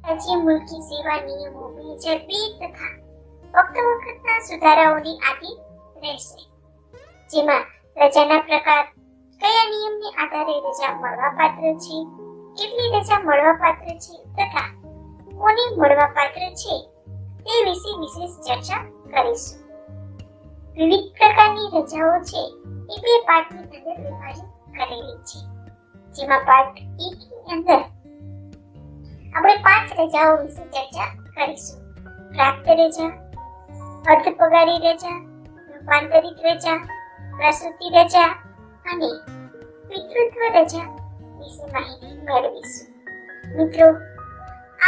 રાજ્ય મુલકી સેવા નિયમો 2002 તથા વખતના સુધારાઓની આધીન રહેશે, જેમાં રજાના પ્રકાર, કયા નિયમને આધારે રજા મળવાપાત્ર છે, કેટલી રજા મળવાપાત્ર છે તથા કોને મળવાપાત્ર છે તે વિશે વિશેષ ચર્ચા કરીશું. વિવિધ પ્રકારની રજાઓ છે એ બે પાઠની અંદર વિભાજિત કરેલી છે, જેમાં પાઠ 1 ની અંદર આપણે 5 રજાઓ વિશે ચર્ચા કરીશું. પ્રાપ્ત રજા, અર્ધ પગારી રજા, રૂપાંતરિત રજા, પ્રસૂતિ રજા અને પિતૃત્વ રજા વિશે માહિતી મેળવીશું. મિત્રો,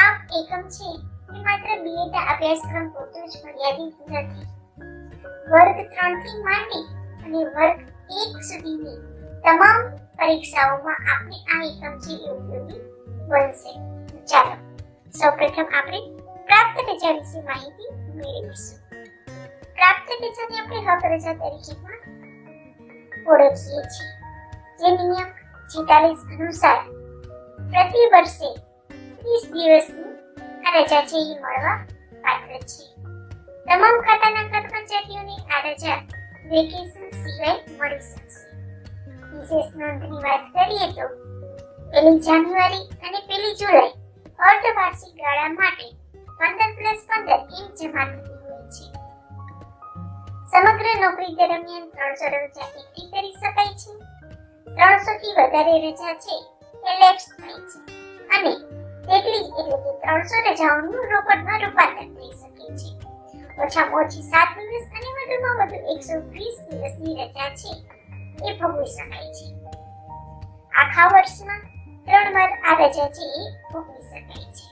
આ એકમ છે એ માત્ર બીએડ અભ્યાસક્રમ પૂરતો જ મર્યાદિત નથી. વર્ગ 3 થી માંડી અને વર્ગ 1 સુધીની તમામ પરીક્ષાઓમાં આપણે આ એકમ છે એ ઉપયોગી બનશે. ચાલો સૌપ્રથમ આપણે પ્રાપ્ત રજા વિશે માહિતી મેળવીશું. પ્રાપ્ત રજાને આપણે હક રજા તરીકે પણ ઓળખીએ છીએ, જે નિયમ 46 અનુસાર પ્રતિ વર્ષે 30 દિવસની આ રજા છે એ મળવા પાત્ર છે. તમામ ખાતાના કર્મચારીઓને આ રજા વેકેશન સિવાય મળી શકશે. વિશેષ નોંધની વાત કરીએ તો 1 જાન્યુઆરી અને 1 જુલાઈ અર્ધવાર્ષિક ગાળા માટે 15+15 એમ જમા થતી હોય છે. સમગ્ર નોકરી દરમિયાન 300 રજા એકઠી કરી શકાય છે. 300 થી વધારે રજા છે એ લેપ્સ થાય છે અને તેટલી એટલે કે 300 રજાઓનું રોકડમાં રૂપાંતર થઈ શકે છે. ઓછામાં ઓછી 7 દિવસ અને વધુમાં વધુ 120 દિવસની રજા છે એ ભોગવી શકાય છે. આખા વર્ષમાં 3 વાર આ રજા છે એ ભોગવી શકાય છે.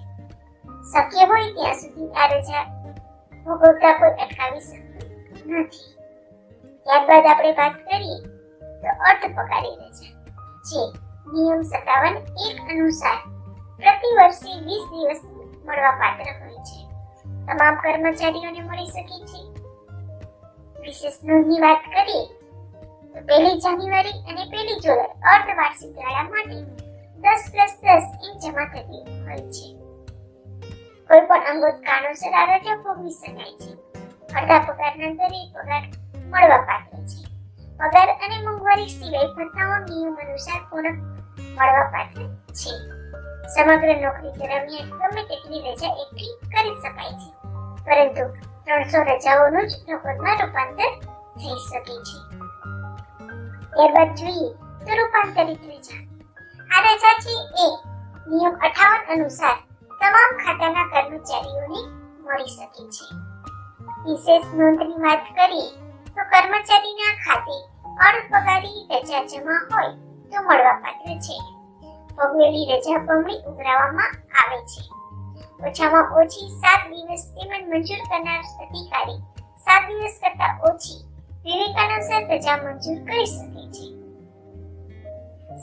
શક્ય હોય ત્યાં સુધી આ રજા ભોગવતા કોઈ અટકાવી શકતું નથી. ત્યારબાદ આપણે વાત કરીએ તો અર્ધ પગારી રજા, જે નિયમ 57(1) અનુસાર પ્રતિ વર્ષે 20 દિવસ મળવાપાત્ર હોય છે. તમામ કર્મચારીઓને મળી શકે છે. વિશેષ નોંધની વાત કરીએ તો 1 જાન્યુઆરી અને 1 જુલાઈ અર્ધવાર્ષિક ગાળા માટે 10+10 એમ જમા થતી હોય છે. કોઈ પણ અંગત કારણોસર આ રજા ભોગવી શકાય છે. અડધા પગારના દરે પગાર મળવાપાત્ર છે. પગાર અને મોંઘવારી સિવાય ભથ્થાઓ નિયમ અનુસાર પૂર્ણ મળવાપાત્ર છે. સમગ્ર નોકરી દરમિયાન ગમે તેટલી રજા એકઠી કરી શકાય છે, પરંતુ 300 રજાઓનું જ રોકડમાં રૂપાંતર થઈ શકે છે. ત્યારબાદ જોઈએ તો રૂપાંતરિત રજા. આ રજા છે એ નિયમ 58 અનુસાર તમામ ખાતાના કર્મચારીઓને મળી શકે છે. વિશેષ નોંધની વાત કરીએ તો કર્મચારીના ખાતે અર્ધ પગારી રજા જમા હોય તો મળવાપાત્ર છે. ભોગવેલી રજા બમણી ઉઘરાવવામાં આવે છે. ઓછામાં ઓછી 7 દિવસ તેમજ મંજૂર કરનાર અધિકારી 7 દિવસ કરતા ઓછી વિવેકાનુસાર રજા મંજૂર કરી શકે છે.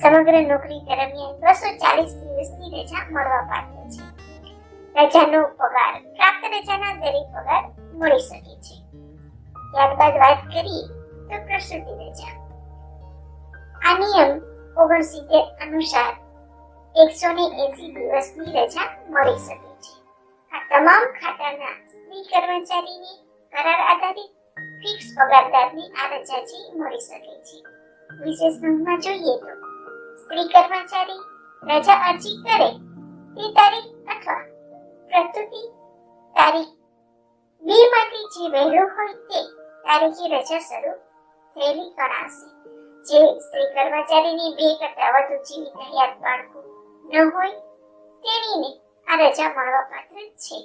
સમગ્ર નોકરી દરમિયાન 240 દિવસની રજા મળવાપાત્ર છે. રજાનો પગાર પ્રાપ્ત રજાના દરે પગાર મળી શકે છે. ત્યારબાદ વાત કરીએ તો પ્રસૂતિ રજા. આ નિયમ 69 અનુસાર 180 દિવસની રજા મળી શકે છે. આ તમામ ખાતાના સ્ત્રી કર્મચારીને કરાર આધારિત ફિક્સ પગારદારની આ રજા છે મળી શકે છે. વિશેષ નોંધમાં જોઈએ તો સ્ત્રી કર્મચારી રજા અરજી કરે તે તારીખ અથવા પ્રસ્તુતિ તારીખ 2 માંથી જે વહેલું હોય તે તારીખે રજા શરૂ થયેલી ગણાશે. જે સ્ત્રી કર્મચારીની 2 કરતા વધુ જીવિત હયાત બાળકો ન હોય તેણીને આ રજા મળવાપાત્ર છે.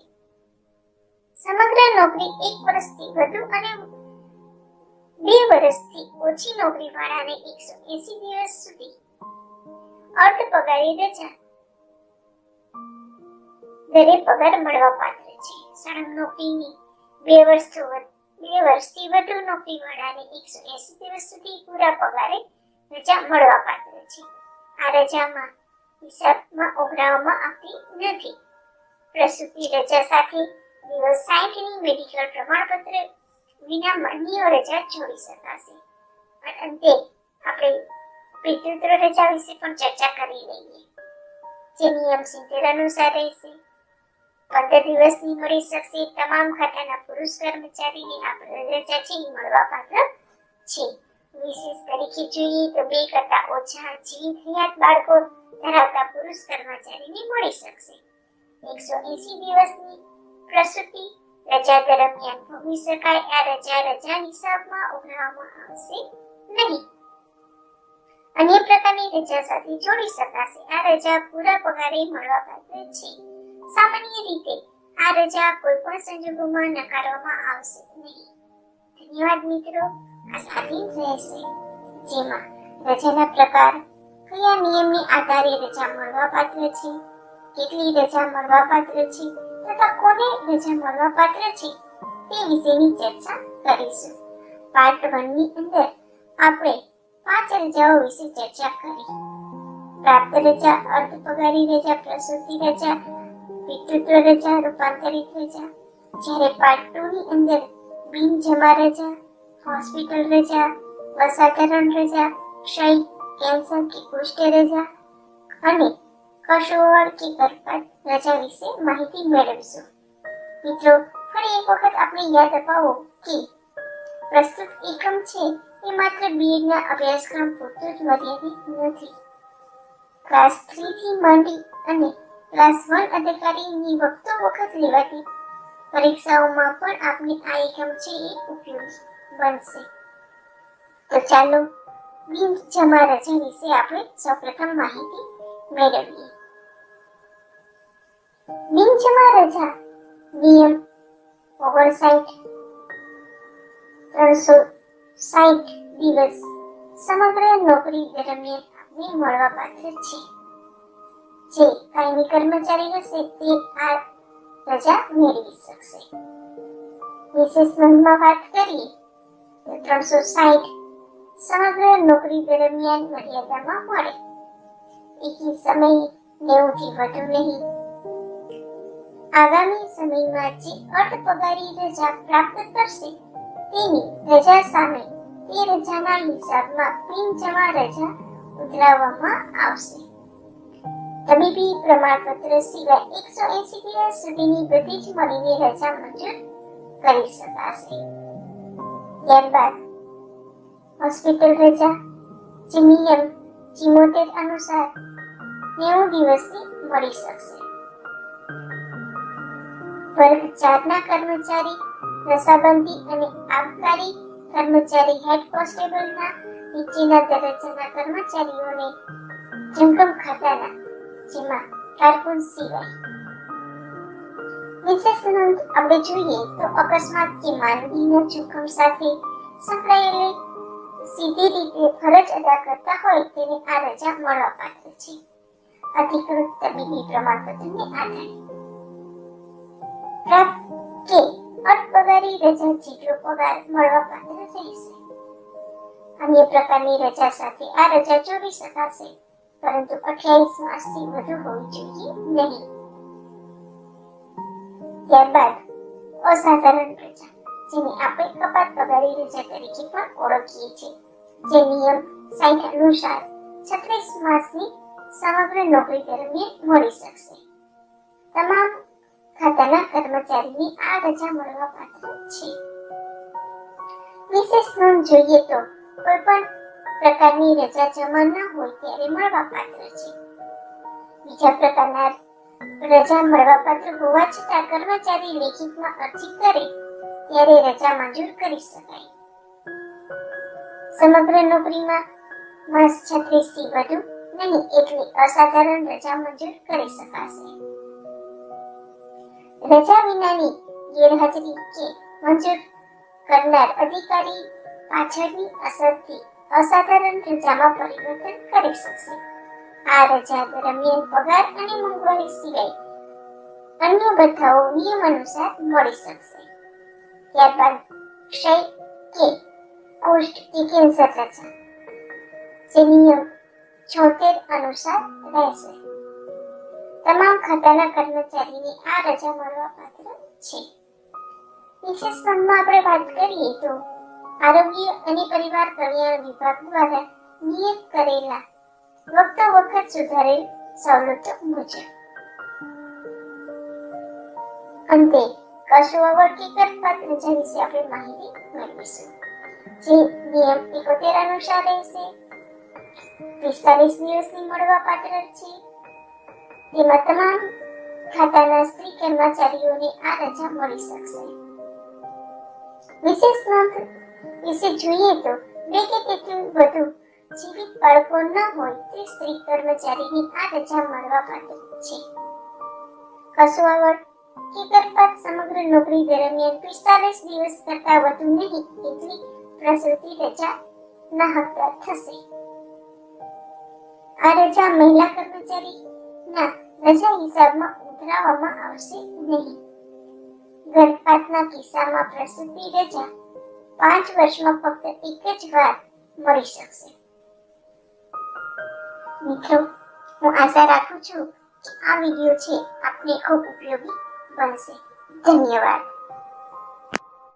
સમગ્ર નોકરી 1 વર્ષથી વધુ અને 2 વર્ષથી ઓછી નોકરી વાળાને 180 દિવસ સુધી અર્ધ પગારી રજા દરે પગાર મળવાપાત્ર છે. સળંગ નોકરીની 2 વર્ષથી વધુ નોકરી વાળાને 180 દિવસ સુધી પૂરા પગારે રજા મળવાપાત્ર છે. આ રજામાં હિસાબમાં ઉઘરાવવામાં આવતી નથી. પ્રસૂતિ રજા સાથે દિવસ 60 ની મેડિકલ પ્રમાણપત્ર વિના માન્ય રજા જોડી શકાશે. અને અંતે આપણે પિતૃત્વ રજા વિશે પણ ચર્ચા કરી લઈએ, જે નિયમ 70 અનુસાર રહેશે. 15 દિવસની મળી શકશે. તમામ ખાતાના પુરુષ કર્મચારીને આ રજા છે એ મળવાપાત્ર છે. વિશેષ તરીકે જોઈએ તો 2 કરતા ઓછા જીવિત હયાત બાળકો ધરાવતા પુરુષ કર્મચારીને મળી શકશે. 180 દિવસની પ્રસૂતિ રજા દરમિયાન ભોગવી શકાય. આ રજા હિસાબમાં ઉઘરાવવામાં આવશે નહીં. અન્ય પ્રકારની રજા સાથે જોડી શકાશે. આ રજા પૂરા પગારે મળવાપાત્ર છે. સામાન્ય રીતે આ રજા કોઈ પણ સંજોગોમાં નકારવામાં આવશે નહીં. ધન્યવાદ મિત્રો. આ સ્વાધીન રહેશે, જેમાં રજાના પ્રકાર, કયા નિયમની આધારે રજા મળવાપાત્ર છે, કેટલી રજા મળવાપાત્ર છે તથા કોને રજા મળવાપાત્ર છે તે વિશેની ચર્ચા કરીશું. પાર્ટ 1 ની અંદર આપણે 5 રજાઓ વિશે ચર્ચા કરી. પ્રાપ્ત રજા, અર્ધ પગારી રજા, પ્રસૂતિ રજા, પિતૃત્વ રજા, રૂપાંતરિત રજા. જ્યારે પાર્ટ 2 ની અંદર બિનજમા રજા, હોસ્પિટલ રજા, અસાધારણ રજા, ક્ષય, કેન્સર કે કુષ્ઠ રજા અને કશોવડ કે ગર્ભપાત રજા વિશે માહિતી મેળવીશું. મિત્રો, ફરી એક વખત આપણે યાદ અપાવો કે પ્રસ્તુત એકમ છે એ માત્ર બીએડના અભ્યાસક્રમ પૂરતું જ મર્યાદિત નથી. ક્લાસ 3 થી માંડી અને ક્લાસ 1 અધિકારીની વખત લેવાતી પરીક્ષાઓમાં પણ આપણે આ એકમ છે એ ઉપયોગી બનશે. તો ચાલો બિનજમા રજા વિશે આપણે સૌપ્રથમ માહિતી મેળવીએ. બિનજમા રજા નિયમ 360 દિવસ સમગ્ર નોકરી દરમિયાન આપને મળવાપાત્ર છે. જે કાયમી કર્મચારી હશે તે આ રજા મેળવી શકશે. વિશેષ નોંધમાં વાત કરીએ તો 360 સમગ્ર નોકરી દરમિયાન મર્યાદામાં મળે. એકી સમયે 90 થી વધુ નહીં. આગામી સમયમાં જે અર્ધ પગારી રજા પ્રાપ્ત કરશે તેની રજા સામે તે રજાના હિસાબમાં બિનજમા રજા ઉઘરાવવામાં આવશે. તબીબી પ્રમાણપત્ર સિવાય 180 દિવસ સુધીની બધી જ મળીને રજા મંજૂર કરી શકાશે. ત્યારબાદ હોસ્પિટલ રજા, જે નિયમ 74 અનુસાર 90 દિવસની મળી શકશે. વર્ગ 4 ના કર્મચારી, નશાબંધી અને આબકારી કર્મચારી, હેડ કોન્સ્ટેબલના નીચેના દરજ્જાના કર્મચારીઓને જંગમ ખાતાના, જેમાં કારકુન સિવાય. વિશેષ નોંધ આપણે જોઈએ તો અકસ્માત કે માનવીના જોખમ સાથે સંકળાયેલી સીધી રીતે ફરજ અદા કરતા હોય તેને આ રજા મળવાપાત્ર છે. અધિકૃત તબીબી પ્રમાણપત્રને આધારે પ્રાપ્ત કે અર્ધપગારી રજા જેટલો પગાર મળવાપાત્ર રહેશે. અન્ય પ્રકારની રજા સાથે આ રજા જોડી શકાશે, પરંતુ 28 માસથી વધુ હોવી જોઈએ નહીં. ત્યારબાદ અસાધારણ રજા, જેને આપણે કપાત પગારી રજા તરીકે પણ ઓળખીએ છીએ, જે નિયમ 60 અનુસાર 36 માસની સમગ્ર નોકરી દરમિયાન મળી શકશે. તમામ ખાતાના કર્મચારીને આ રજા મળવાપાત્ર છે. વિશેષ નોંધ જોઈએ તો કોઈ પણ પ્રકારની રજા જમા ન હોય ત્યારે મળવાપાત્ર છે. બીજા પ્રકારના રજા મળવાપાત્ર હોવા છતાં કર્મચારી લેખિતમાં અરજી કરે ત્યારે રજા મંજૂર કરી શકાય. સમગ્ર નોકરીમાં માસ 36 થી વધુ નહીં એટલી અસાધારણ રજા મંજૂર કરી શકાશે. રજા વિનાની ગેરહાજરી કે મંજૂર કરનાર અધિકારી પાછળની અસરથી અસાધારણ રજામાં પરિવર્તન કરી શકશે. આ રજા દરમિયાન પગાર અને મોંઘવારી સિવાય અન્ય બધાઓ નિયમ અનુસાર મળી શકશે. ત્યારબાદ ક્ષય કે કુષ્ઠ કે કેન્સર રજા, જે નિયમ 76 અનુસાર રહેશે. તમામ ખાતાના કર્મચારીને આ રજા મળવાપાત્ર છે. વિશેષ નોંધમાં આપણે વાત કરીએ તો આરોગ્ય અને પરિવાર કલ્યાણ વિભાગ દ્વારા નિયત કરેલા વખત સુધારેલ સવલતો મુજબ અંતે કસુઆવર કે ગર્ભપાત રજા વિશે આપણે માહિતી મેળવીશું, જે નિયમ 71 અનુસાર રહેશે. 45 દિવસની મળવાપાત્ર છે. તેમાં તમામ ખાતાના સ્ત્રી કર્મચારીઓને આ રજા મળી શકશે. વિશેષ નોંધ વિશે જોઈએ તો 2 કે તેથી વધુ જીવિત બાળકો ન હોય તે સ્ત્રી કર્મચારીની આ રજા મળવાપાત્ર છે. કસુઆવર કે ગર્ભપાત સમગ્ર નોકરી દરમિયાન 45 દિવસ કરતાં વધુ નહીં એટલી પ્રસૂતિ રજાના હકદાર થશે. આ રજા મહિલા કર્મચારીના રજા હિસાબમાં ઉઘરાવવામાં આવશે નહીં. ગર્ભપાતના કિસ્સામાં પ્રસૂતિ રજા 5 વર્ષમાં ફક્ત એક જ વાર મળી શકશે. મિત્રો, હું આશા રાખું છું કે આ વિડીયો છે આપને ખૂબ ઉપયોગી બનશે. ધન્યવાદ.